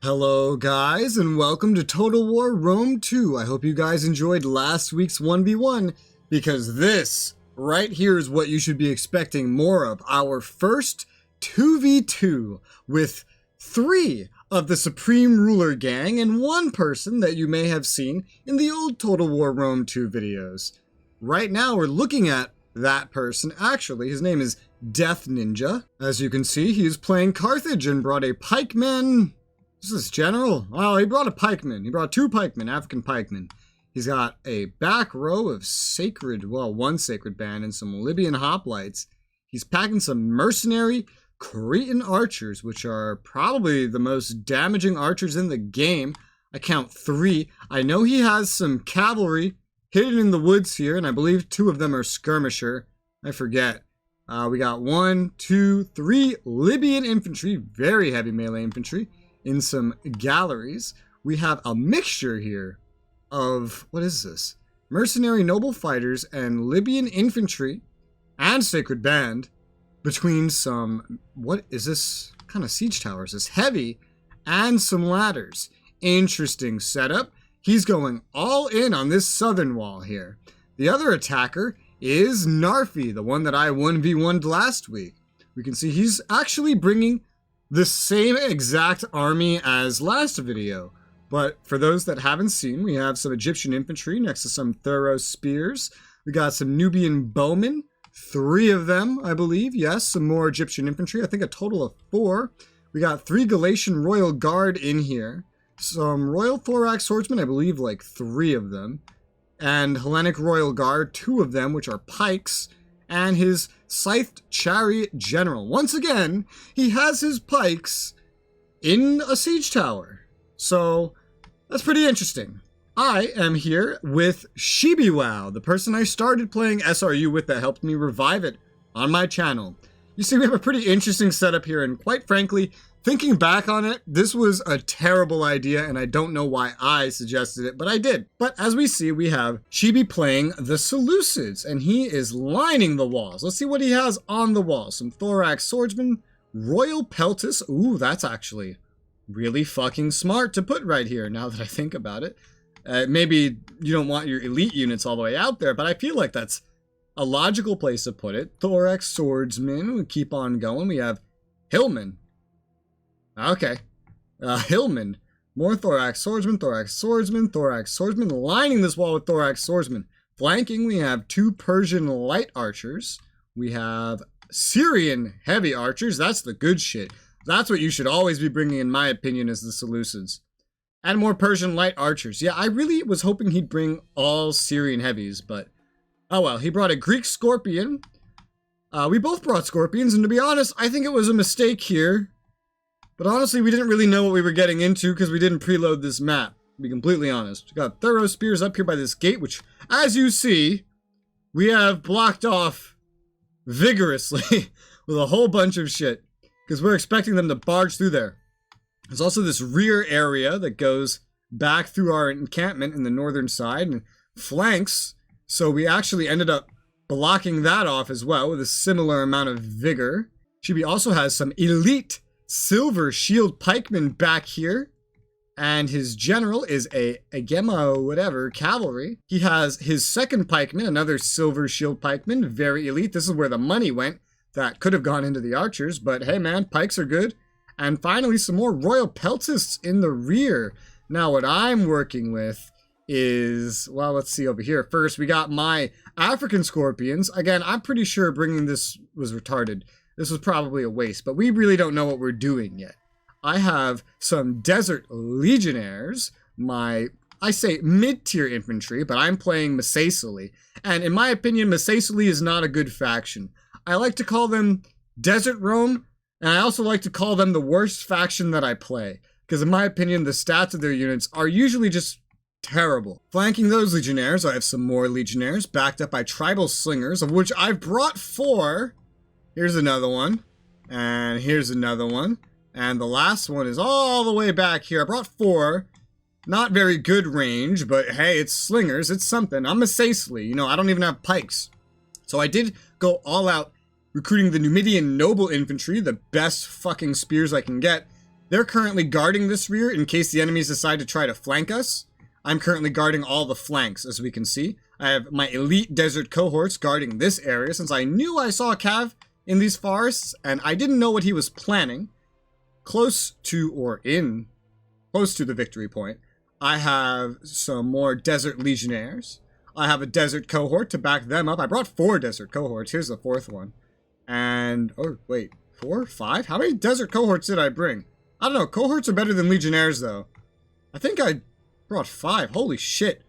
Hello guys, and welcome to Total War Rome 2. I hope you guys enjoyed last week's 1v1, because this right here is what you should be expecting more of. Our first 2v2 with 3 of the Supreme Ruler gang and 1 person that you may have seen in the old Total War Rome 2 videos. Right now we're looking at that person. Actually, his name is Death Ninja. As you can see, he is playing Carthage and brought a pikeman. Is this general? Oh, he brought a pikeman. He brought 2 pikemen, African pikemen. He's got a back row of sacred, well, 1 sacred band and some Libyan hoplites. He's packing some mercenary Cretan archers, which are probably the most damaging archers in the game. I count 3. I know he has some cavalry hidden in the woods here, and I believe 2 of them are skirmisher. I forget. We got 1, 2, 3 Libyan infantry, very heavy melee infantry. In some galleries, we have a mixture here of, what is this? Mercenary noble fighters and Libyan infantry and sacred band between some, what is this kind of siege towers? This heavy and some ladders. Interesting setup. He's going all in on this southern wall here. The other attacker is Narfi, the one that I 1v1'd last week. We can see he's actually bringing the same exact army as last video, but for those that haven't seen, we have some Egyptian infantry next to some thorough spears. We got some Nubian bowmen, 3 of them, I believe. Yes, some more Egyptian infantry. I think a total of 4. We got 3 Galatian Royal Guard in here, some Royal Thorax Swordsmen, I believe like 3 of them, and Hellenic Royal Guard, 2 of them, which are pikes, and his Scythed Chariot General. Once again, he has his pikes in a siege tower. So, that's pretty interesting. I am here with Shibiwow, the person I started playing SRU with that helped me revive it on my channel. You see, we have a pretty interesting setup here, and quite frankly, thinking back on it, this was a terrible idea, and I don't know why I suggested it, but I did. But as we see, we have Shibi playing the Seleucids, and he is lining the walls. Let's see what he has on the wall. Some Thorax Swordsmen, Royal Peltis. Ooh, that's actually really fucking smart to put right here, now that I think about it. Maybe you don't want your elite units all the way out there, but I feel like that's a logical place to put it. Thorax Swordsmen, we keep on going. We have Hillman. Okay. Hillman. More Thorax Swordsmen, Thorax Swordsmen, Thorax Swordsmen, lining this wall with Thorax Swordsmen. Flanking, we have 2 Persian light archers. We have Syrian heavy archers. That's the good shit. That's what you should always be bringing, in my opinion, as the Seleucids. And more Persian light archers. Yeah, I really was hoping he'd bring all Syrian heavies, but oh well. He brought a Greek Scorpion. We both brought Scorpions, and to be honest, I think it was a mistake here. But honestly, we didn't really know what we were getting into because we didn't preload this map, to be completely honest. We got thorough spears up here by this gate, which, as you see, we have blocked off vigorously with a whole bunch of shit because we're expecting them to barge through there. There's also this rear area that goes back through our encampment in the northern side and flanks, so we actually ended up blocking that off as well with a similar amount of vigor. Shibi also has some elite Silver Shield Pikeman back here, and his general is a Agema whatever cavalry. He has his second pikeman, another Silver Shield Pikeman, very elite. This is where the money went. That could have gone into the archers, but hey man, pikes are good. And finally, some more Royal Peltists in the rear. Now what I'm working with is, well, let's see over here. First, we got my African Scorpions. Again, I'm pretty sure bringing this was retarded. This was probably a waste, but we really don't know what we're doing yet. I have some Desert Legionnaires, I say mid-tier infantry, but I'm playing Massaicily. And in my opinion, Massaicily is not a good faction. I like to call them Desert Rome, and I also like to call them the worst faction that I play. Because in my opinion, the stats of their units are usually just terrible. Flanking those Legionnaires, I have some more Legionnaires, backed up by Tribal Slingers, of which I've brought 4. Here's another one, and here's another one, and the last one is all the way back here. I brought 4, not very good range, but hey, it's slingers, it's something. I'm a Massaicily, you know, I don't even have pikes. So I did go all out recruiting the Numidian noble infantry, the best fucking spears I can get, They're currently guarding this rear in case the enemies decide to try to flank us. I'm currently guarding all the flanks, as we can see. I have my elite desert cohorts guarding this area, since I knew I saw a cav in these forests, and I didn't know what he was planning. Close to the victory point, I have some more desert legionnaires. I have a desert cohort to back them up. I brought 4 desert cohorts. Here's the 4th one. And, oh, wait, 4? 5? How many desert cohorts did I bring? I don't know. Cohorts are better than legionnaires, though. I think I brought 5. Holy shit.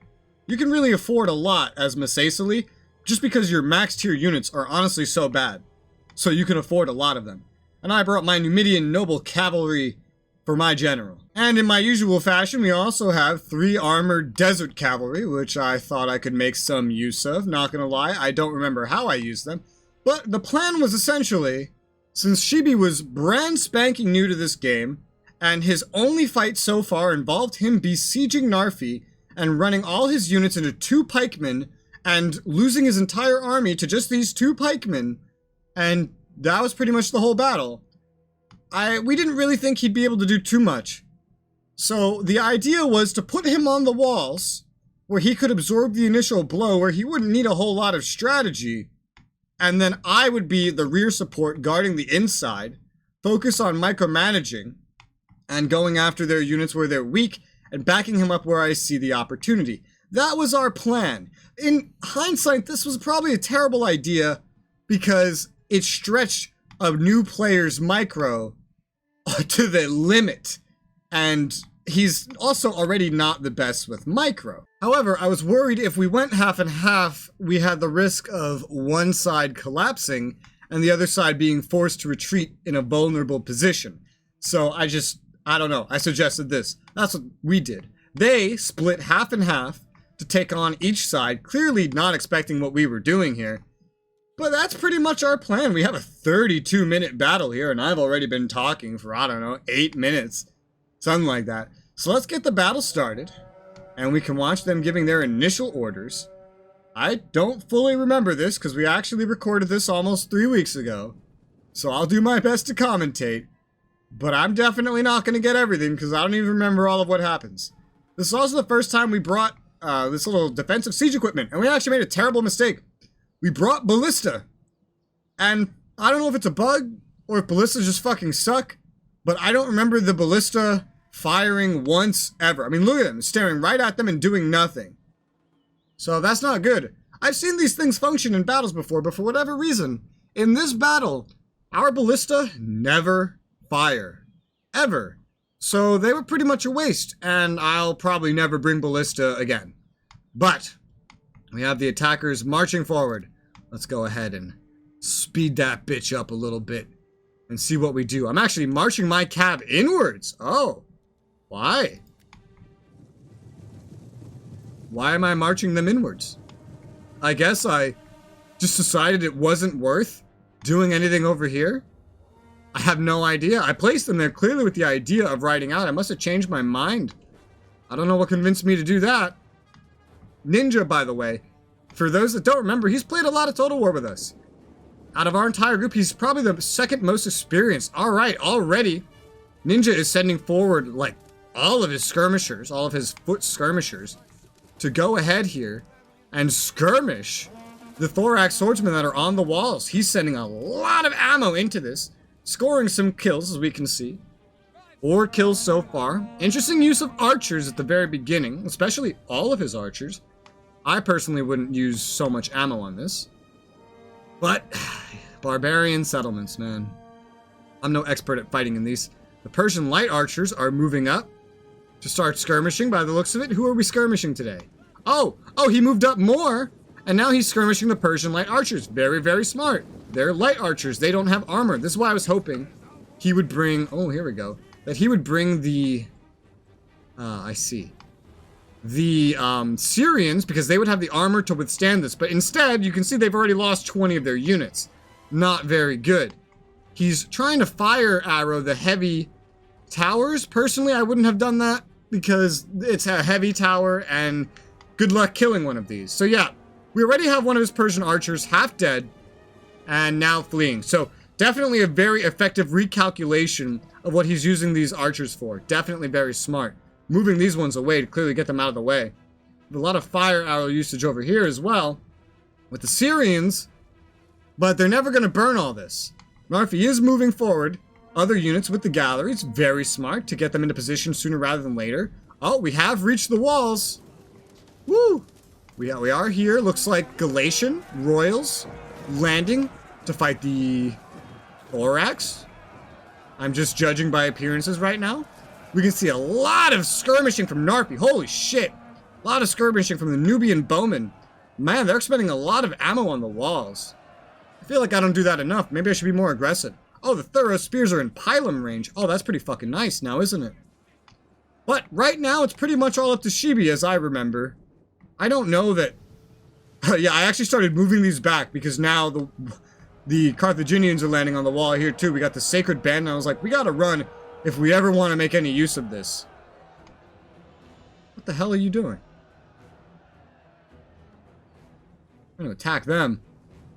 You can really afford a lot as Masacily, just because your max tier units are honestly so bad. So you can afford a lot of them. And I brought my Numidian noble cavalry for my general. And in my usual fashion, we also have 3 armored desert cavalry, which I thought I could make some use of. Not gonna lie, I don't remember how I used them. But the plan was essentially, since Shibi was brand spanking new to this game, and his only fight so far involved him besieging Narfi and running all his units into 2 pikemen and losing his entire army to just these 2 pikemen, and that was pretty much the whole battle. We didn't really think he'd be able to do too much. So the idea was to put him on the walls where he could absorb the initial blow, where he wouldn't need a whole lot of strategy. And then I would be the rear support guarding the inside, focus on micromanaging and going after their units where they're weak and backing him up where I see the opportunity. That was our plan. In hindsight, this was probably a terrible idea because it stretched a new player's micro to the limit, and he's also already not the best with micro. However, I was worried if we went half and half, we had the risk of one side collapsing and the other side being forced to retreat in a vulnerable position. So I don't know, I suggested this. That's what we did. They split half and half to take on each side, clearly not expecting what we were doing here. But that's pretty much our plan. We have a 32-minute battle here, and I've already been talking for, I don't know, 8 minutes. Something like that. So let's get the battle started, and we can watch them giving their initial orders. I don't fully remember this, because we actually recorded this almost 3 weeks ago. So I'll do my best to commentate. But I'm definitely not going to get everything, because I don't even remember all of what happens. This is also the first time we brought this little defensive siege equipment, and we actually made a terrible mistake. We brought ballista, and I don't know if it's a bug or if ballistas just fucking suck, but I don't remember the ballista firing once ever. I mean, look at them, staring right at them and doing nothing. So that's not good. I've seen these things function in battles before, but for whatever reason, in this battle, our ballista never fire. Ever. So they were pretty much a waste, and I'll probably never bring ballista again. But we have the attackers marching forward. Let's go ahead and speed that bitch up a little bit and see what we do. I'm actually marching my cab inwards. Oh, why? Why am I marching them inwards? I guess I just decided it wasn't worth doing anything over here. I have no idea. I placed them there clearly with the idea of riding out. I must have changed my mind. I don't know what convinced me to do that. Ninja, by the way, for those that don't remember, he's played a lot of Total War with us. Out of our entire group, he's probably the second most experienced. All right, already, Ninja is sending forward, like, all of his skirmishers, all of his foot skirmishers, to go ahead here and skirmish the thorax swordsmen that are on the walls. He's sending a lot of ammo into this, scoring some kills, as we can see. 4 kills so far. Interesting use of archers at the very beginning, especially all of his archers. I personally wouldn't use so much ammo on this. But, barbarian settlements, man. I'm no expert at fighting in these. The Persian light archers are moving up to start skirmishing by the looks of it. Who are we skirmishing today? Oh, he moved up more, and now he's skirmishing the Persian light archers. Very, very smart. They're light archers. They don't have armor. This is why I was hoping he would bring... Oh, here we go. That he would bring the... I see. The Syrians, because they would have the armor to withstand this. But instead, you can see they've already lost 20 of their units. Not very good. He's trying to fire arrow the heavy towers. Personally, I wouldn't have done that because it's a heavy tower and good luck killing one of these. So yeah, we already have one of his Persian archers half dead and now fleeing. So Definitely a very effective recalculation of what he's using these archers for. Definitely very smart. Moving these ones away to clearly get them out of the way. A lot of fire arrow usage over here as well with the Syrians, but they're never going to burn all this. Narfi is moving forward. Other units with the galleries, very smart to get them into position sooner rather than later. Oh, we have reached the walls. Woo! We are here. Looks like Galatian Royals landing to fight the Thorax. I'm just judging by appearances right now. We can see a lot of skirmishing from Narfi. Holy shit. A lot of skirmishing from the Nubian bowmen. Man, they're expending a lot of ammo on the walls. I feel like I don't do that enough. Maybe I should be more aggressive. Oh, the thorough spears are in pylum range. Oh, that's pretty fucking nice now, isn't it? But right now, it's pretty much all up to Shibi, as I remember. I don't know that... yeah, I actually started moving these back because now the Carthaginians are landing on the wall here too. We got the Sacred Band, and I was like, we gotta run if we ever want to make any use of this. What the hell are you doing? I'm gonna attack them.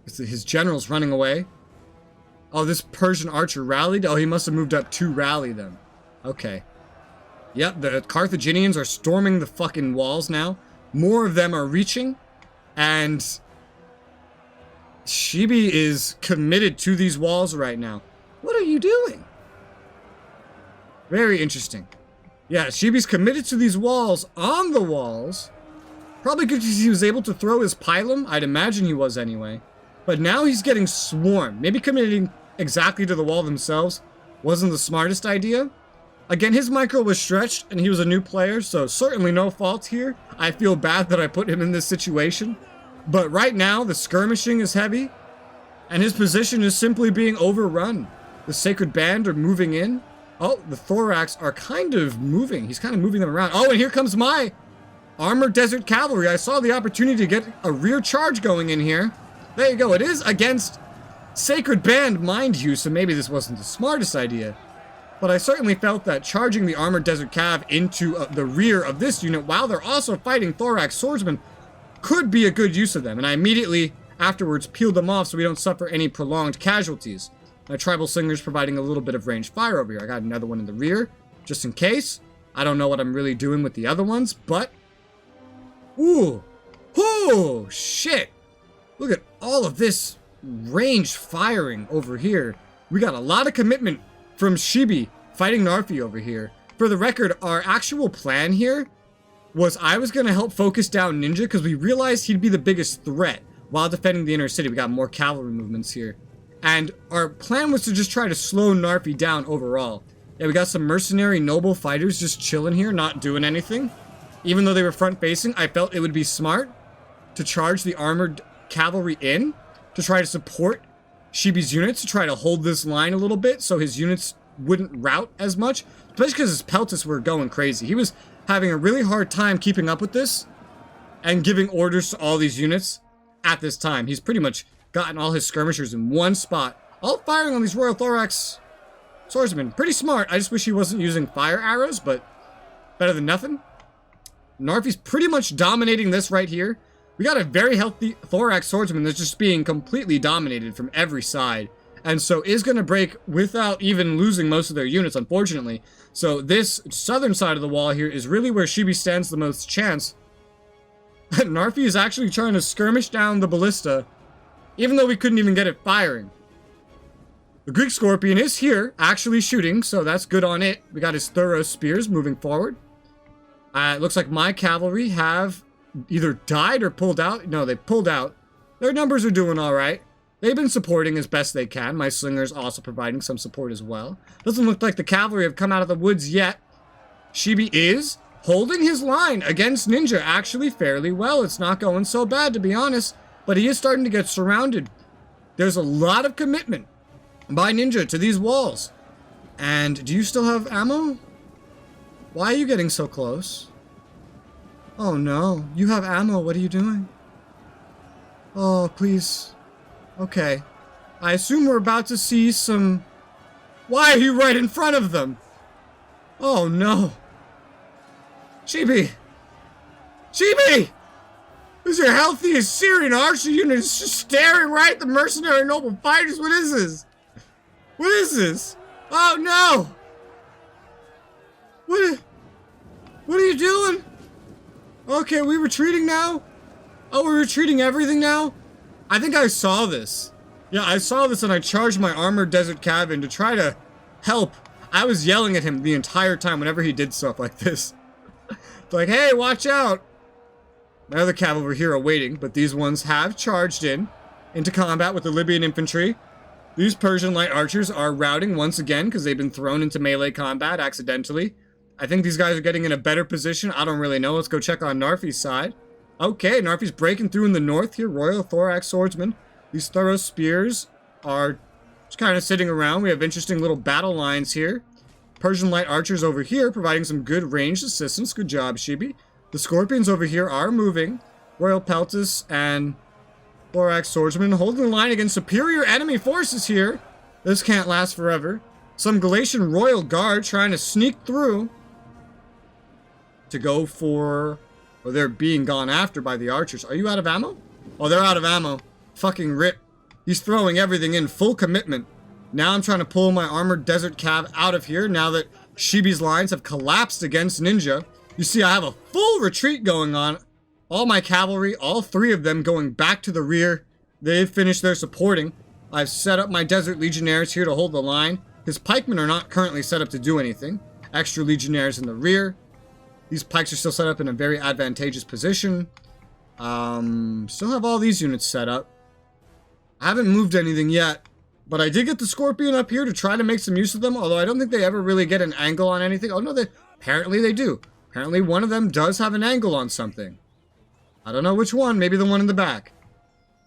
His general's running away. Oh, this Persian archer rallied? Oh, he must have moved up to rally them. Okay. Yep, the Carthaginians are storming the fucking walls now. More of them are reaching. And Shibi is committed to these walls right now. What are you doing? Very interesting. Yeah, Shibi's committed to these walls, on the walls. Probably because he was able to throw his pylum. I'd imagine he was anyway. But now he's getting swarmed. Maybe committing exactly to the wall themselves wasn't the smartest idea. Again, his micro was stretched and he was a new player, so certainly no fault here. I feel bad that I put him in this situation. But right now, the skirmishing is heavy and his position is simply being overrun. The Sacred Band are moving in. Oh, the Thorax are kind of moving. He's kind of moving them around. Oh, and here comes my Armored Desert Cavalry. I saw the opportunity to get a rear charge going in here. There you go. It is against Sacred Band, mind you, so maybe this wasn't the smartest idea. But I certainly felt that charging the Armored Desert Cav into the rear of this unit while they're also fighting Thorax Swordsmen could be a good use of them. And I immediately afterwards peeled them off so we don't suffer any prolonged casualties. My Tribal Slinger's providing a little bit of range fire over here. I got another one in the rear, just in case. I don't know what I'm really doing with the other ones, but... Ooh! Oh, shit! Look at all of this range firing over here. We got a lot of commitment from Shibi fighting Narfi over here. For the record, our actual plan here was I was going to help focus down Ninja because we realized he'd be the biggest threat while defending the inner city. We got more cavalry movements here. And our plan was to just try to slow Narfi down overall. Yeah, we got some mercenary noble fighters just chilling here, not doing anything. Even though they were front facing, I felt it would be smart to charge the armored cavalry in to try to support Shibi's units, to try to hold this line a little bit so his units wouldn't rout as much. Especially because his peltists were going crazy. He was having a really hard time keeping up with this and giving orders to all these units at this time. He's pretty much gotten all his skirmishers in one spot, all firing on these Royal Thorax swordsmen. Pretty smart. I just wish he wasn't using fire arrows, but better than nothing. Narfi's pretty much dominating this right here. We got a very healthy Thorax swordsman that's just being completely dominated from every side. And so is going to break without even losing most of their units, unfortunately. So this southern side of the wall here is really where Shibi stands the most chance. Narfi is actually trying to skirmish down the ballista, even though we couldn't even get it firing. The Greek Scorpion is here, actually shooting, so that's good on it. We got his thorough spears moving forward. It looks like my cavalry have either died or pulled out. No, they pulled out. Their numbers are doing all right. They've been supporting as best they can. My Slinger's also providing some support as well. Doesn't look like the cavalry have come out of the woods yet. Shibi is holding his line against Ninja actually fairly well. It's not going so bad, to be honest. But he is starting to get surrounded. There's a lot of commitment by Ninja to these walls. And do you still have ammo? Why are you getting so close? Oh no, you have ammo. What are you doing? Oh, please. Okay. I assume we're about to see some... Why are you right in front of them? Oh no. Shibi! Shibi! This is your healthiest Syrian archer unit. It's just staring right at the mercenary noble fighters. What is this? What is this? Oh no! What are you doing? Okay, we retreating now? Oh, we're retreating everything now? I think I saw this. Yeah, I saw this and I charged my armored desert cabin to try to help. I was yelling at him the entire time whenever he did stuff like this. Like, hey, watch out! My other cavalry here are waiting, but these ones have charged into combat with the Libyan infantry. These Persian light archers are routing once again because they've been thrown into melee combat accidentally. I think these guys are getting in a better position. I don't really know. Let's go check on Narfi's side. Okay, Narfi's breaking through in the north here. Royal Thorax Swordsmen. These thorough spears are just kind of sitting around. We have interesting little battle lines here. Persian light archers over here providing some good ranged assistance. Good job, Shibi. The Scorpions over here are moving. Royal Peltis and Thorax Swordsmen holding the line against superior enemy forces here. This can't last forever. Some Galatian Royal Guard trying to sneak through to go for... Or they're being gone after by the archers. Are you out of ammo? Oh, they're out of ammo. Fucking rip. He's throwing everything in full commitment. Now I'm trying to pull my armored desert cav out of here now that Shibi's lines have collapsed against Ninja. You see, I have a full retreat going on. All my cavalry, all three of them going back to the rear. They've finished their supporting. I've set up my desert legionnaires here to hold the line. His pikemen are not currently set up to do anything. Extra legionnaires in the rear. These pikes are still set up in a very advantageous position. Still have all these units set up. I haven't moved anything yet, but I did get the Scorpion up here to try to make some use of them, although I don't think they ever really get an angle on anything. Oh no, apparently they do. Apparently one of them does have an angle on something. I don't know which one, maybe the one in the back.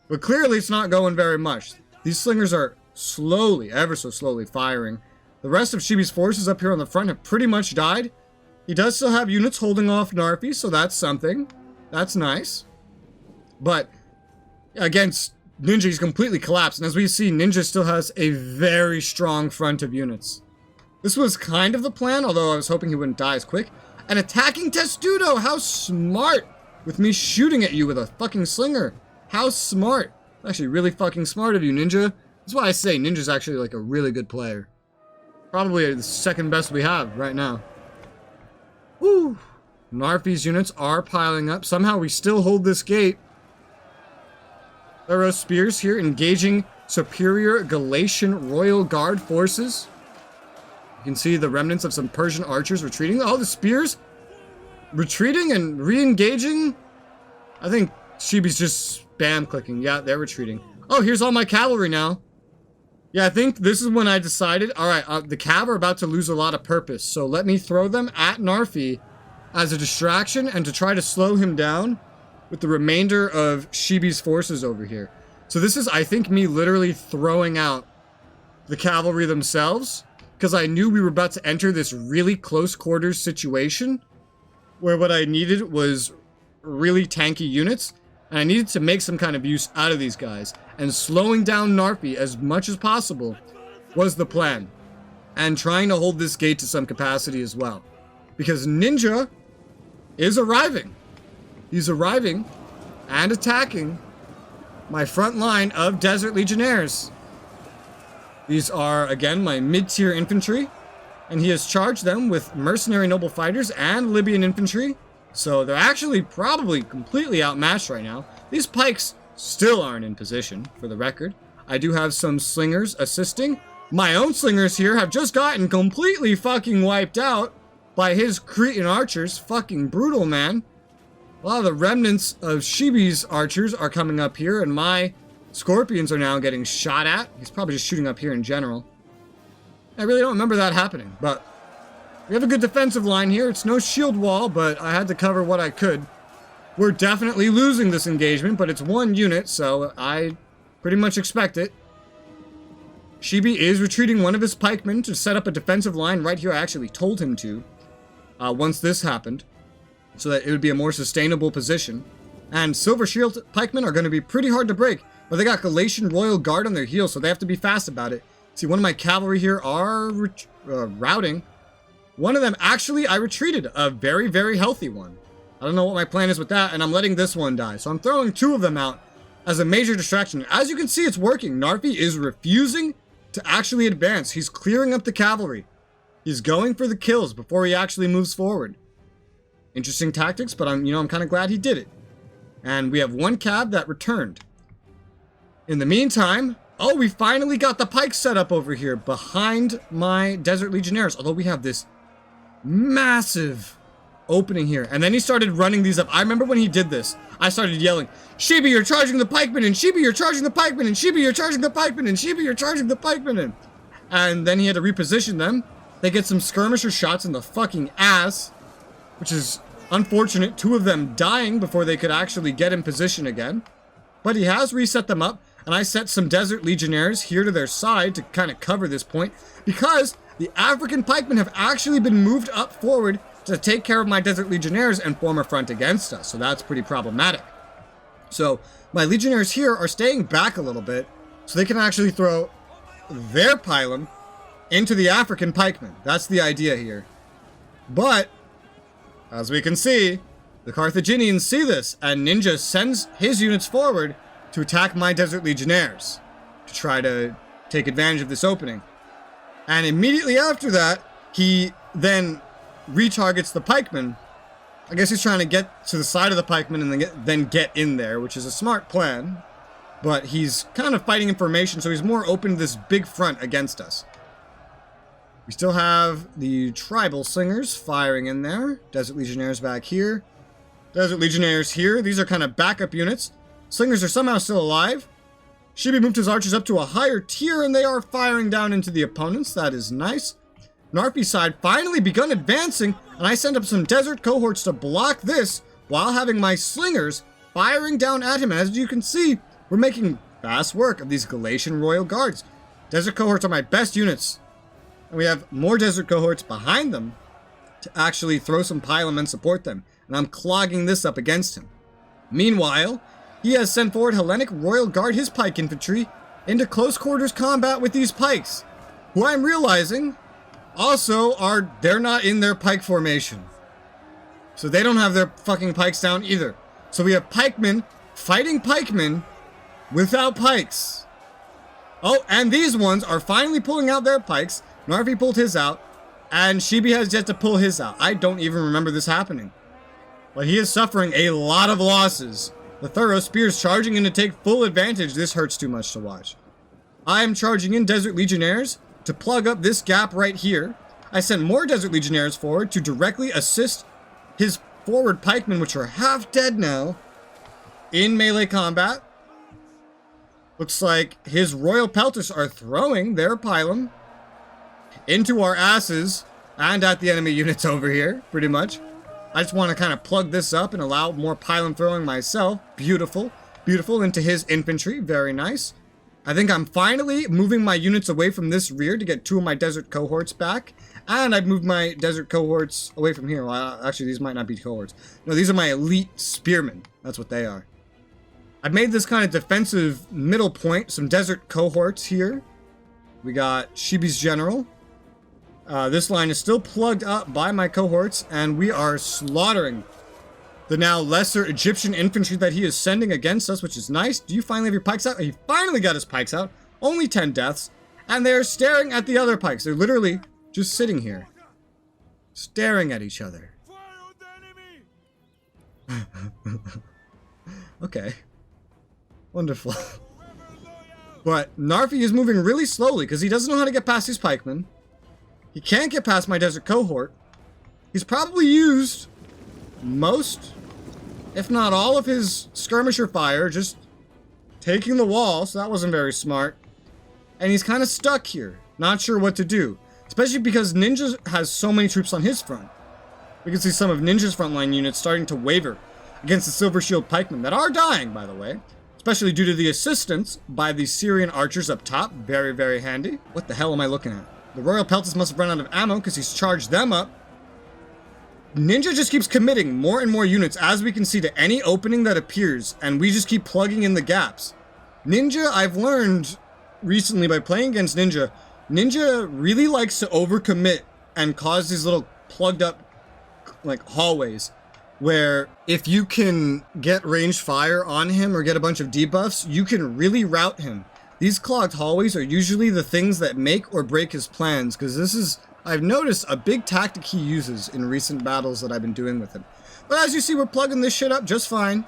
But clearly it's not going very much. These slingers are slowly, ever so slowly firing. The rest of Shibi's forces up here on the front have pretty much died. He does still have units holding off Narfi, so that's something. That's nice. But against Ninja, he's completely collapsed. And as we see, Ninja still has a very strong front of units. This was kind of the plan, although I was hoping he wouldn't die as quick. An attacking Testudo! How smart! With me shooting at you with a fucking slinger. How smart. Actually, really fucking smart of you, Ninja. That's why I say Ninja's actually like a really good player. Probably the second best we have right now. Woo! Narfi's units are piling up. Somehow we still hold this gate. Thorough spears here engaging superior Galatian Royal Guard forces. You can see the remnants of some Persian archers retreating. Oh, the spears retreating and re-engaging. I think Shibi's just spam clicking. Yeah, they're retreating. Oh, here's all my cavalry now. Yeah, I think this is when I decided, alright, the cav are about to lose a lot of purpose, so let me throw them at Narfi as a distraction and to try to slow him down with the remainder of Shibi's forces over here. So this is, I think, me literally throwing out the cavalry themselves, because I knew we were about to enter this really close quarters situation, where what I needed was really tanky units, and I needed to make some kind of use out of these guys. And slowing down Narfi as much as possible was the plan. And trying to hold this gate to some capacity as well. Because Ninja is arriving. He's arriving and attacking my front line of Desert Legionnaires. These are, again, my mid-tier infantry. And he has charged them with mercenary noble fighters and Libyan infantry. So they're actually probably completely outmatched right now. These pikes still aren't in position, for the record. I do have some slingers assisting. My own slingers here have just gotten completely fucking wiped out by his Cretan archers. Fucking brutal, man. A lot of the remnants of Shibi's archers are coming up here, and my Scorpions are now getting shot at. He's probably just shooting up here in general. I really don't remember that happening, but we have a good defensive line here. It's no shield wall, but I had to cover what I could. We're definitely losing this engagement, but it's one unit, so I pretty much expect it. Shibi is retreating one of his pikemen to set up a defensive line right here. I actually told him to, once this happened, so that it would be a more sustainable position. And Silver Shield pikemen are going to be pretty hard to break, but they got Galatian Royal Guard on their heels, so they have to be fast about it. See, one of my cavalry here are routing. One of them, actually, I retreated. A very, very healthy one. I don't know what my plan is with that, and I'm letting this one die. So I'm throwing two of them out as a major distraction. As you can see, it's working. Narfi is refusing to actually advance. He's clearing up the cavalry. He's going for the kills before he actually moves forward. Interesting tactics, but I'm kind of glad he did it. And we have one cab that returned. In the meantime, oh, we finally got the pikes set up over here behind my Desert Legionnaires. Although we have this massive opening here. And then he started running these up. I remember when he did this, I started yelling, Shibi, you're charging the pikemen, and Shibi, you're charging the pikemen, and Shibi, you're charging the pikemen, and Shibi, you're charging the pikemen. And then he had to reposition them. They get some skirmisher shots in the fucking ass, which is unfortunate. 2 of them dying before they could actually get in position again. But he has reset them up, and I set some Desert Legionnaires here to their side to kind of cover this point, because the African pikemen have actually been moved up forward to take care of my Desert Legionnaires and form a front against us. So that's pretty problematic. So my Legionnaires here are staying back a little bit so they can actually throw their pylon into the African pikemen. That's the idea here. But as we can see, the Carthaginians see this, and Ninja sends his units forward to attack my Desert Legionnaires to try to take advantage of this opening. And immediately after that, he then retargets the pikemen. I guess he's trying to get to the side of the pikemen and then get in there, which is a smart plan. But he's kind of fighting in formation, so he's more open to this big front against us. We still have the tribal slingers firing in there. Desert Legionnaires back here. Desert Legionnaires here. These are kind of backup units. Slingers are somehow still alive. Shibi moved his archers up to a higher tier, and they are firing down into the opponents. That is nice. Narfi's side finally begun advancing, and I sent up some desert cohorts to block this while having my slingers firing down at him. And as you can see, we're making fast work of these Galatian royal guards. Desert cohorts are my best units. And we have more desert cohorts behind them to actually throw some pylon and support them. And I'm clogging this up against him. Meanwhile, he has sent forward Hellenic Royal Guard, his pike infantry, into close quarters combat with these pikes, who I'm realizing also they're not in their pike formation. So they don't have their fucking pikes down either. So we have pikemen fighting pikemen without pikes. Oh, and these ones are finally pulling out their pikes. Narfi pulled his out, and Shibi has yet to pull his out. I don't even remember this happening. But he is suffering a lot of losses. The Thorough Spears charging in to take full advantage. This hurts too much to watch. I am charging in Desert Legionnaires to plug up this gap right here. I sent more Desert Legionnaires forward to directly assist his forward pikemen, which are half dead now, in melee combat. Looks like his Royal Pelters are throwing their pylon into our asses and at the enemy units over here, pretty much. I just want to kind of plug this up and allow more pylon throwing myself. Beautiful. Beautiful into his infantry. Very nice. I think I'm finally moving my units away from this rear to get 2 of my desert cohorts back. And I've moved my desert cohorts away from here. Well, actually, these might not be cohorts. No, these are my elite spearmen. That's what they are. I've made this kind of defensive middle point. Some desert cohorts here. We got Shibi's general. This line is still plugged up by my cohorts, and we are slaughtering the now lesser Egyptian infantry that he is sending against us, which is nice. Do you finally have your pikes out? He finally got his pikes out. Only 10 deaths. And they're staring at the other pikes. They're literally just sitting here, staring at each other. Okay. Wonderful. But Narfi is moving really slowly because he doesn't know how to get past his pikemen. He can't get past my desert cohort. He's probably used most, if not all, of his skirmisher fire, just taking the wall, so that wasn't very smart. And he's kind of stuck here, not sure what to do. Especially because Ninja has so many troops on his front. We can see some of Ninja's frontline units starting to waver against the Silver Shield pikemen that are dying, by the way. Especially due to the assistance by the Syrian archers up top. Very, very handy. What the hell am I looking at? The Royal Pelters must have run out of ammo because he's charged them up. Ninja just keeps committing more and more units, as we can see, to any opening that appears, and we just keep plugging in the gaps. Ninja, I've learned recently by playing against Ninja, Ninja really likes to overcommit and cause these little plugged up like hallways where if you can get ranged fire on him or get a bunch of debuffs, you can really rout him. These clogged hallways are usually the things that make or break his plans, because this is, I've noticed, a big tactic he uses in recent battles that I've been doing with him. But as you see, we're plugging this shit up just fine.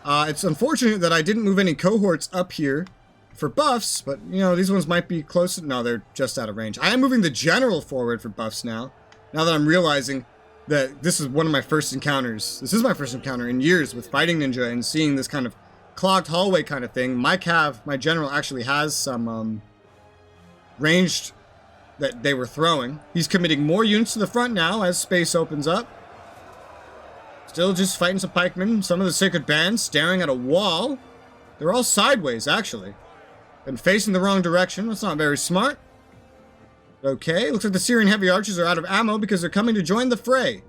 It's unfortunate that I didn't move any cohorts up here for buffs, but, you know, these ones might be close. No, they're just out of range. I am moving the general forward for buffs now that I'm realizing that this is one of my first encounters. This is my first encounter in years with fighting ninja and seeing this kind of clogged hallway kind of thing. My general actually has some ranged that they were throwing. He's committing more units to the front now as space opens up. Still just fighting some pikemen. Some of the sacred bands staring at a wall. They're all sideways, actually, and facing the wrong direction. That's not very smart. Okay, looks like the Syrian heavy archers are out of ammo because they're coming to join the fray.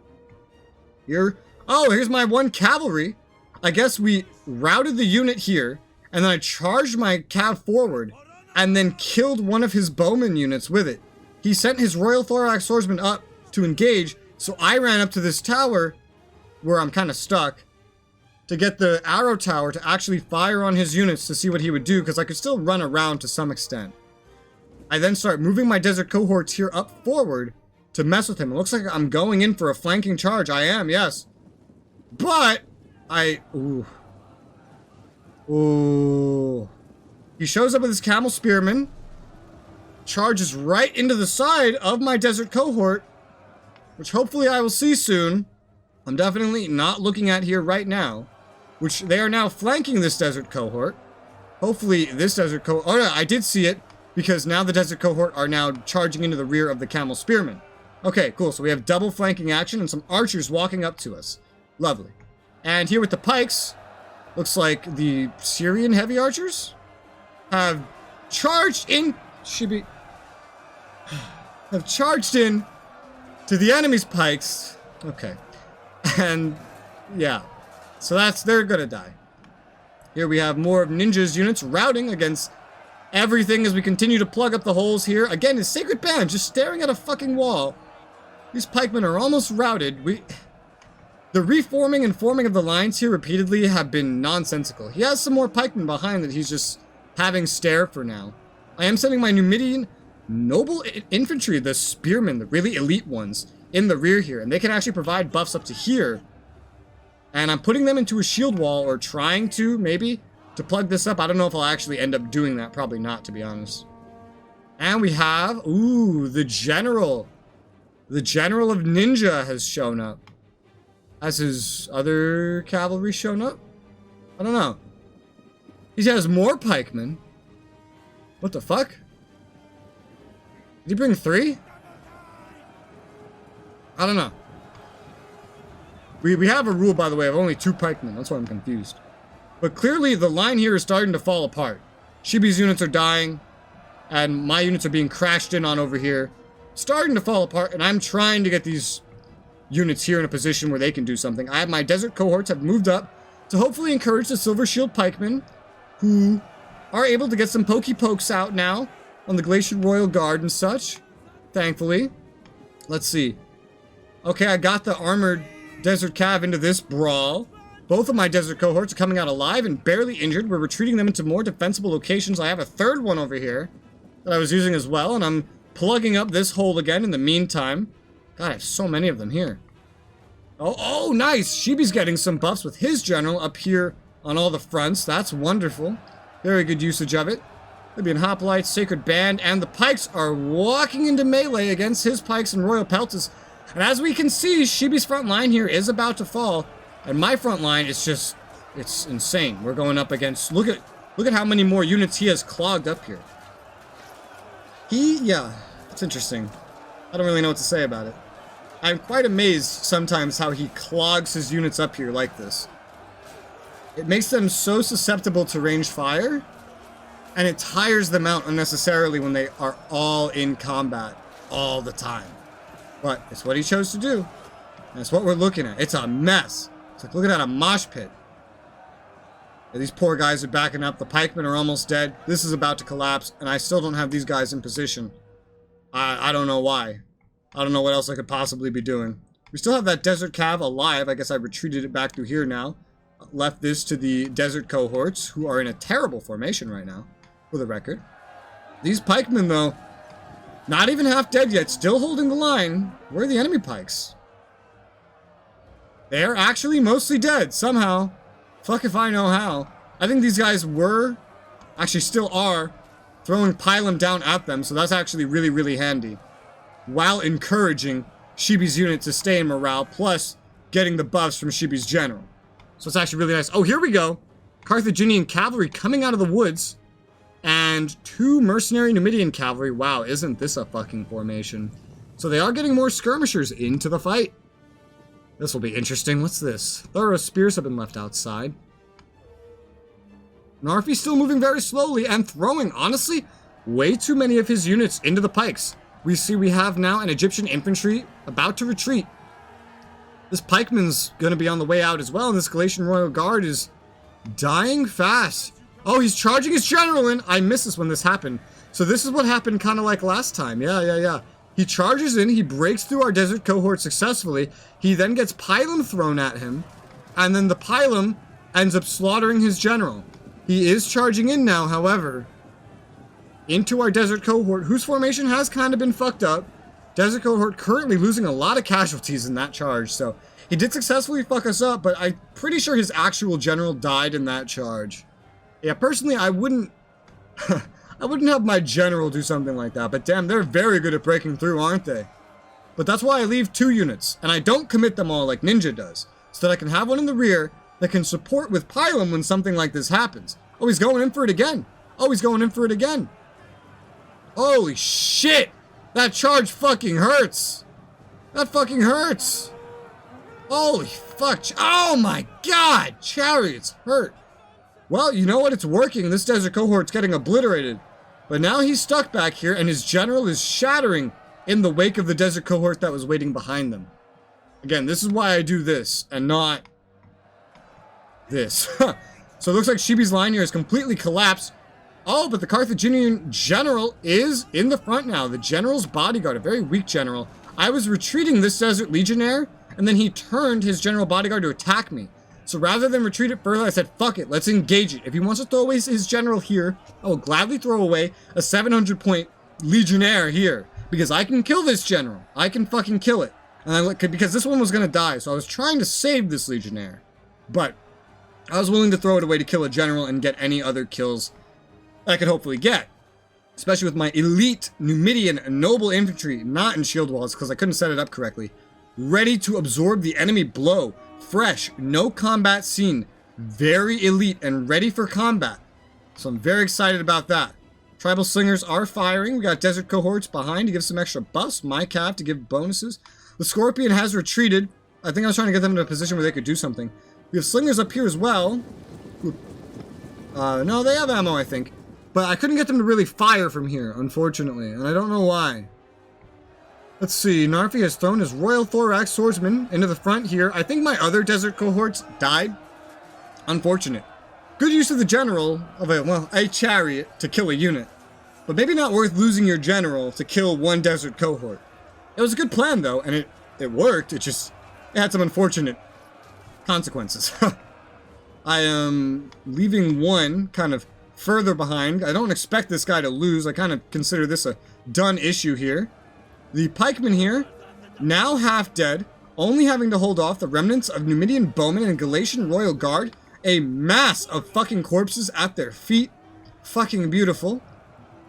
Here, oh, here's my one cavalry. I guess we routed the unit here, and then I charged my cav forward, and then killed one of his bowman units with it. He sent his Royal Thorax swordsman up to engage, so I ran up to this tower, where I'm kind of stuck, to get the arrow tower to actually fire on his units to see what he would do, because I could still run around to some extent. I then start moving my desert cohorts here up forward to mess with him. It looks like I'm going in for a flanking charge. I am, yes. But Ooh. He shows up with his camel spearman, charges right into the side of my desert cohort, which hopefully I will see soon. I'm definitely not looking at here right now, which they are now flanking this desert cohort. Hopefully this desert cohort, oh yeah, I did see it, because now the desert cohort are now charging into the rear of the camel spearmen. Okay, cool, so we have double flanking action and some archers walking up to us. Lovely. And here with the pikes, looks like the Syrian heavy archers have charged in, have charged in to the enemy's pikes. Okay. And yeah, so they're gonna die. Here we have more of Ninja's units routing against everything as we continue to plug up the holes here. Again, his sacred band just staring at a fucking wall. These pikemen are almost routed. The reforming and forming of the lines here repeatedly have been nonsensical. He has some more pikemen behind that he's just having stare for now. I am sending my Numidian noble infantry, the spearmen, the really elite ones, in the rear here, and they can actually provide buffs up to here. And I'm putting them into a shield wall, or trying to, maybe, to plug this up. I don't know if I'll actually end up doing that. Probably not, to be honest. And we have, ooh, the general. The general of ninja has shown up. Has his other cavalry shown up? I don't know. He has more pikemen. What the fuck? Did he bring 3? I don't know. We have a rule, by the way, of only 2 pikemen. That's why I'm confused. But clearly, the line here is starting to fall apart. Shibi's units are dying, and my units are being crashed in on over here. Starting to fall apart, and I'm trying to get these units here in a position where they can do something. I have my desert cohorts have moved up to hopefully encourage the Silver Shield pikemen, who are able to get some pokey pokes out now on the Glacier Royal Guard and such, thankfully. Let's see. Okay, I got the armored desert cav into this brawl. Both of my desert cohorts are coming out alive and barely injured. We're retreating them into more defensible locations. I have a third one over here that I was using as well, and I'm plugging up this hole again in the meantime. God, I have so many of them here. Oh, nice! Shibi's getting some buffs with his general up here on all the fronts. That's wonderful. Very good usage of it. Libyan Hoplites, Sacred Band, and the Pikes are walking into melee against his Pikes and Royal Peltas. And as we can see, Shibi's front line here is about to fall. And my front line is just, it's insane. We're going up against, look at how many more units he has clogged up here. Yeah, it's interesting. I don't really know what to say about it. I'm quite amazed sometimes how he clogs his units up here like this. It makes them so susceptible to ranged fire, and it tires them out unnecessarily when they are all in combat all the time. But it's what he chose to do. And it's what we're looking at. It's a mess. It's like looking at a mosh pit. Yeah, these poor guys are backing up. The pikemen are almost dead. This is about to collapse, and I still don't have these guys in position. I don't know why. I don't know what else I could possibly be doing. We still have that desert cav alive. I guess I retreated it back through here now. Left this to the desert cohorts, who are in a terrible formation right now. for the record. These pikemen, though, not even half dead yet, still holding the line. Where are the enemy pikes? They're actually mostly dead, somehow. Fuck if I know how. I think these guys were, actually still are, throwing pylum down at them, so that's actually really, really handy. While encouraging Shibi's unit to stay in morale, plus getting the buffs from Shibi's general. So it's actually really nice. Oh, here we go. Carthaginian cavalry coming out of the woods. And 2 mercenary Numidian cavalry. Wow, isn't this a fucking formation? So they are getting more skirmishers into the fight. This will be interesting. What's this? Thorough spears have been left outside. Narfi's still moving very slowly and throwing, honestly, way too many of his units into the pikes. We have now an Egyptian infantry about to retreat. This pikeman's going to be on the way out as well, and this Galatian Royal Guard is dying fast. Oh, he's charging his general in. I missed this when this happened. So this is what happened kind of like last time. Yeah. He charges in. He breaks through our desert cohort successfully. He then gets pylum thrown at him. And then the pylum ends up slaughtering his general. He is charging in now, however, into our desert cohort, whose formation has kind of been fucked up. Desert cohort currently losing a lot of casualties in that charge. So he did successfully fuck us up, but I'm pretty sure his actual general died in that charge. Yeah, personally, I wouldn't have my general do something like that, but damn, they're very good at breaking through, aren't they? But that's why I leave 2 units, and I don't commit them all like Ninja does, so that I can have one in the rear that can support with pylum when something like this happens. Oh, he's going in for it again. Holy shit! That charge fucking hurts! That fucking hurts! Holy fuck! Oh my god! Chariots hurt! Well, you know what? It's working. This desert cohort's getting obliterated. But now he's stuck back here, and his general is shattering in the wake of the desert cohort that was waiting behind them. Again, this is why I do this, and not this. So it looks like Shibi's line here has completely collapsed. Oh, but the Carthaginian general is in the front now. The general's bodyguard, a very weak general. I was retreating this desert legionnaire, and then he turned his general bodyguard to attack me. So rather than retreat it further, I said, fuck it, let's engage it. If he wants to throw away his general here, I will gladly throw away a 700-point legionnaire here. Because I can kill this general. I can fucking kill it. And because this one was going to die, so I was trying to save this legionnaire. But I was willing to throw it away to kill a general and get any other kills that I could hopefully get. Especially with my elite Numidian noble infantry, not in shield walls because I couldn't set it up correctly. Ready to absorb the enemy blow. Fresh, no combat scene, very elite and ready for combat. So I'm very excited about that. Tribal slingers are firing. We got desert cohorts behind to give some extra buffs. My cap to give bonuses. The scorpion has retreated. I think I was trying to get them in a position where they could do something. We have slingers up here as well. No, they have ammo, I think. But I couldn't get them to really fire from here, unfortunately, and I don't know why. Let's see, Narfi has thrown his Royal Thorax Swordsman into the front here. I think my other desert cohorts died. Unfortunate. Good use of the general of a chariot to kill a unit. But maybe not worth losing your general to kill one desert cohort. It was a good plan though, and it worked. It had some unfortunate consequences. I am leaving one kind of further behind. I don't expect this guy to lose. I kind of consider this a done issue here. The pikemen here, now half dead, only having to hold off the remnants of Numidian bowmen and Galatian Royal Guard. A mass of fucking corpses at their feet. Fucking beautiful.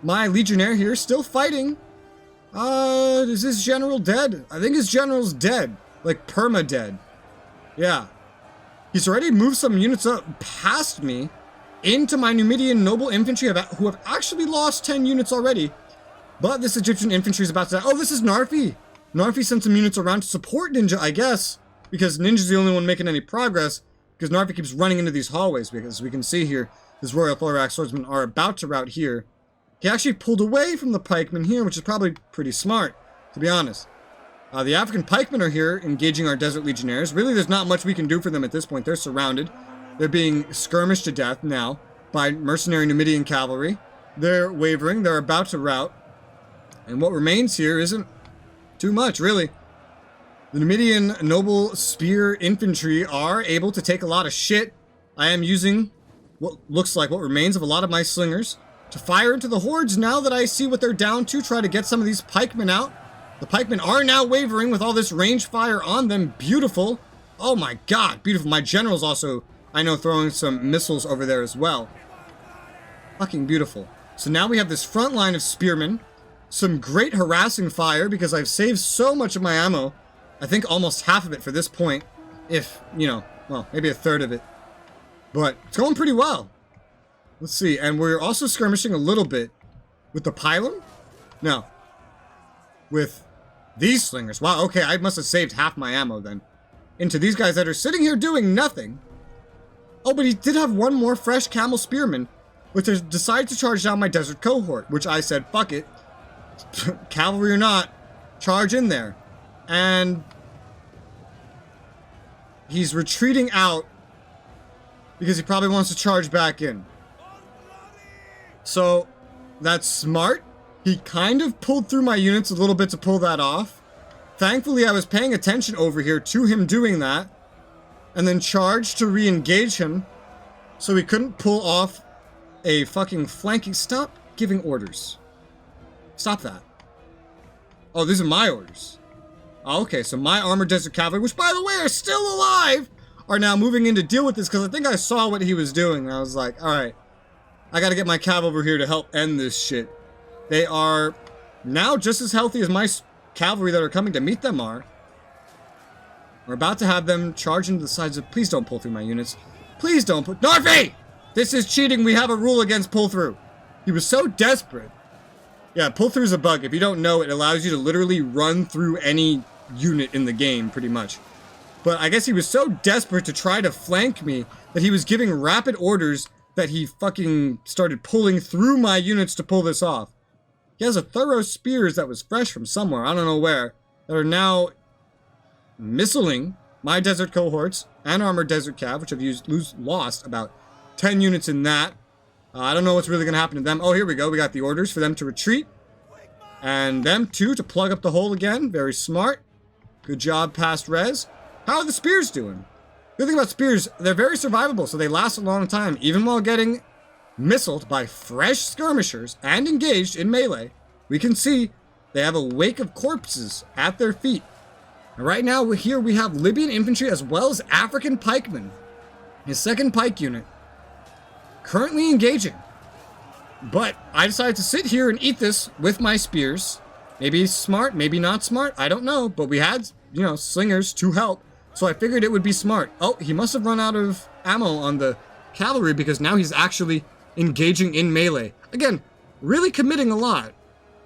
My legionnaire here still fighting. Is his general dead? I think his general's dead. Like perma-dead. Yeah. He's already moved some units up past me into my Numidian noble infantry who have actually lost 10 units already. But this Egyptian infantry is about to die. Oh, this is Narfi. Narfi sent some units around to support Ninja, I guess. Because Ninja's the only one making any progress. Because Narfi keeps running into these hallways. Because we can see here, his Royal Thorax Swordsmen are about to rout here. He actually pulled away from the pikemen here, which is probably pretty smart, to be honest. The African pikemen are here, engaging our desert legionnaires. Really, there's not much we can do for them at this point. They're surrounded. They're being skirmished to death now by mercenary Numidian cavalry. They're wavering. They're about to rout. And what remains here isn't too much, really. The Numidian noble spear infantry are able to take a lot of shit. I am using what looks like what remains of a lot of my slingers to fire into the hordes now that I see what they're down to, try to get some of these pikemen out. The pikemen are now wavering with all this range fire on them. Beautiful. Oh my god, beautiful. My general's also, I know, throwing some missiles over there as well. Fucking beautiful. So now we have this front line of spearmen. Some great harassing fire because I've saved so much of my ammo. I think almost half of it for this point. If, you know, well, maybe a third of it. But it's going pretty well. Let's see. And we're also skirmishing a little bit with the pylon. No. With these slingers. Wow, okay, I must have saved half my ammo then. Into these guys that are sitting here doing nothing. Oh, but he did have one more fresh camel spearman, which decided to charge down my desert cohort, which I said, fuck it. Cavalry or not, charge in there. And he's retreating out because he probably wants to charge back in. So that's smart. He kind of pulled through my units a little bit to pull that off. Thankfully, I was paying attention over here to him doing that, and then charged to re-engage him, so he couldn't pull off a fucking flanking. Stop giving orders. Stop that. Oh, these are my orders. Oh, okay, so my armored desert cavalry, which by the way are still alive, are now moving in to deal with this, because I think I saw what he was doing, and I was like, alright, I gotta get my cav over here to help end this shit. They are now just as healthy as my cavalry that are coming to meet them are. We're about to have them charge into the sides of... Please don't pull through my units. Please don't put... Norfie! This is cheating. We have a rule against pull through. He was so desperate. Yeah, pull through is a bug. If you don't know, it allows you to literally run through any unit in the game, pretty much. But I guess he was so desperate to try to flank me that he was giving rapid orders that he fucking started pulling through my units to pull this off. He has a thorough spears that was fresh from somewhere, I don't know where, that are now missiling my desert cohorts and armored desert cav, which I've lost about 10 units in that. I don't know what's really going to happen to them. Oh, here we go. We got the orders for them to retreat. And them too to plug up the hole again. Very smart. Good job, past res. How are the spears doing? The thing about spears, they're very survivable, so they last a long time, even while getting missiled by fresh skirmishers and engaged in melee. We can see they have a wake of corpses at their feet. And right now, here we have Libyan infantry as well as African pikemen. His second pike unit. Currently engaging. But I decided to sit here and eat this with my spears. Maybe smart, maybe not smart, I don't know. But we had, you know, slingers to help. So I figured it would be smart. Oh, he must have run out of ammo on the cavalry because now he's actually engaging in melee. Again, really committing a lot.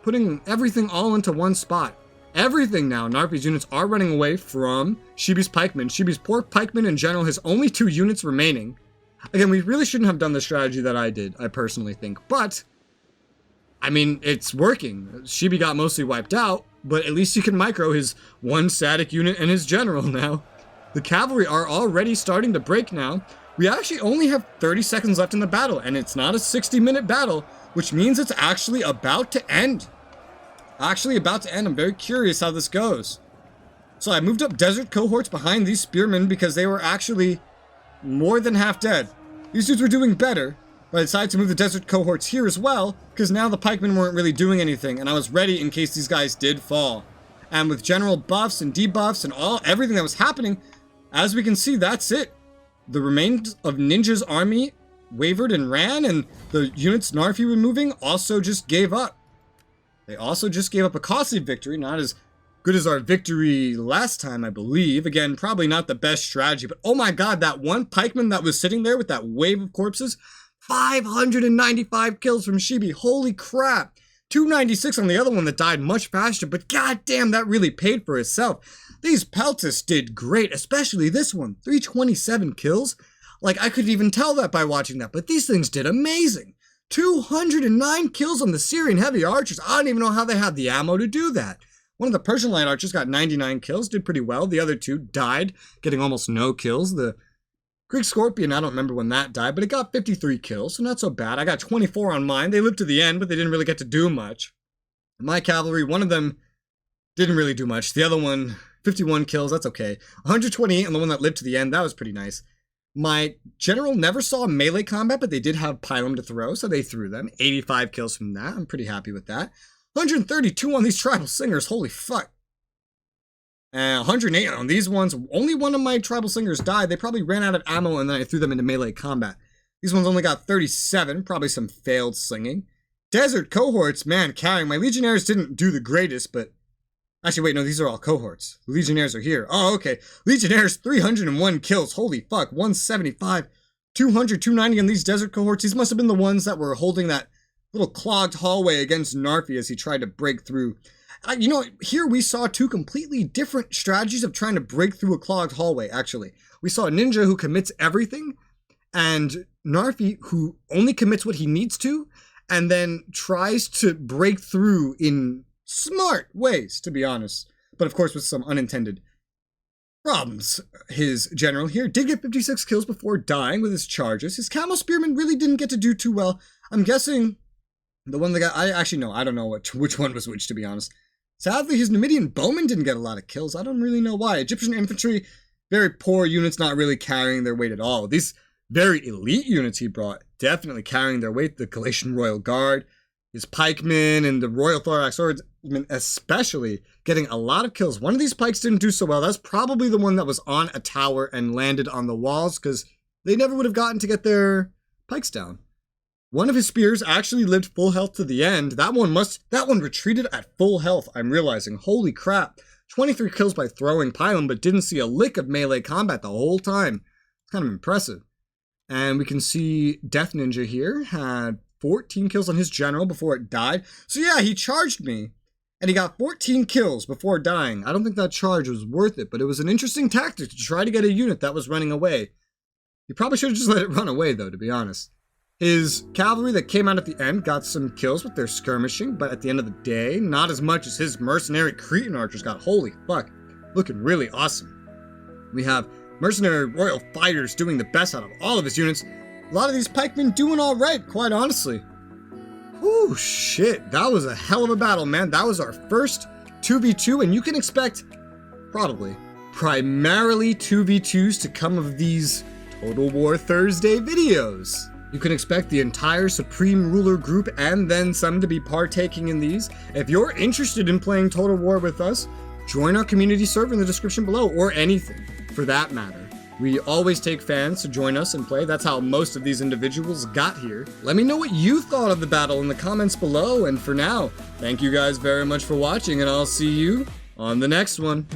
Putting everything all into one spot. Everything now. Narpi's units are running away from Shibi's pikemen. Shibi's poor pikemen in general has only 2 units remaining. Again, we really shouldn't have done the strategy that I did, I personally think. But, I mean, it's working. Shibi got mostly wiped out, but at least he can micro his 1 static unit and his general now. The cavalry are already starting to break now. We actually only have 30 seconds left in the battle, and it's not a 60-minute battle, which means it's actually about to end. I'm very curious how this goes. So I moved up desert cohorts behind these spearmen because they were actually more than half dead. These dudes were doing better, but I decided to move the desert cohorts here as well, because now the pikemen weren't really doing anything, and I was ready in case these guys did fall. And with general buffs and debuffs and everything that was happening, as we can see, that's it. The remains of Ninja's army wavered and ran, and the units Narfi were moving also just gave up. They also just gave up a costly victory, not as good as our victory last time, I believe. Again, probably not the best strategy, but oh my god, that one pikeman that was sitting there with that wave of corpses, 595 kills from Shibi, holy crap. 296 on the other one that died much faster, but goddamn, that really paid for itself. These Peltists did great, especially this one, 327 kills. Like, I could even tell that by watching that, but these things did amazing. 209 kills on the Syrian heavy archers. I don't even know how they had the ammo to do that. One of the Persian light archers got 99 kills, did pretty well. The other 2 died, getting almost no kills. The Greek Scorpion, I don't remember when that died, but it got 53 kills, so not so bad. I got 24 on mine. They lived to the end, but they didn't really get to do much. My cavalry, one of them didn't really do much. The other one, 51 kills, that's okay. 128 on the one that lived to the end, that was pretty nice. My general never saw melee combat, but they did have pylum to throw, so they threw them. 85 kills from that. I'm pretty happy with that. 132 on these tribal singers. Holy fuck. And 108 on these ones. Only one of my tribal singers died. They probably ran out of ammo, and then I threw them into melee combat. These ones only got 37. Probably some failed slinging. Desert cohorts, man, carrying. My legionnaires didn't do the greatest, but... Actually, wait, no, these are all cohorts. The legionnaires are here. Oh, okay. Legionnaires, 301 kills. Holy fuck. 175, 200, 290 on these desert cohorts. These must have been the ones that were holding that little clogged hallway against Narfi as he tried to break through. You know, here we saw two completely different strategies of trying to break through a clogged hallway, actually. We saw a ninja who commits everything, and Narfi who only commits what he needs to, and then tries to break through in smart ways, to be honest. But of course with some unintended problems. His general here did get 56 kills before dying with his charges. His camel spearman really didn't get to do too well. I'm guessing the one that got... I don't know which one was which, to be honest. Sadly, his Numidian bowman didn't get a lot of kills. I don't really know why. Egyptian infantry, very poor units, not really carrying their weight at all. These very elite units he brought, definitely carrying their weight. The Galatian Royal Guard, his pikemen, and the Royal Thorax Swordsmen especially, getting a lot of kills. One of these pikes didn't do so well. That's probably the one that was on a tower and landed on the walls, because they never would have gotten to get their pikes down. One of his spears actually lived full health to the end. That one retreated at full health, I'm realizing. Holy crap. 23 kills by throwing pylum, but didn't see a lick of melee combat the whole time. It's kind of impressive. And we can see Death Ninja here had 14 kills on his general before it died. So yeah, he charged me, and he got 14 kills before dying. I don't think that charge was worth it, but it was an interesting tactic to try to get a unit that was running away. You probably should have just let it run away, though, to be honest. His cavalry that came out at the end got some kills with their skirmishing, but at the end of the day, not as much as his mercenary Cretan archers got. Holy fuck, looking really awesome. We have mercenary royal fighters doing the best out of all of his units. A lot of these pikemen doing all right, quite honestly. Whew, shit, that was a hell of a battle, man. That was our first 2v2, and you can expect, probably, primarily 2v2s to come of these Total War Thursday videos. You can expect the entire Supreme Ruler group and then some to be partaking in these. If you're interested in playing Total War with us, join our community server in the description below, or anything, for that matter. We always take fans to join us and play. That's how most of these individuals got here. Let me know what you thought of the battle in the comments below, and for now, thank you guys very much for watching, and I'll see you on the next one.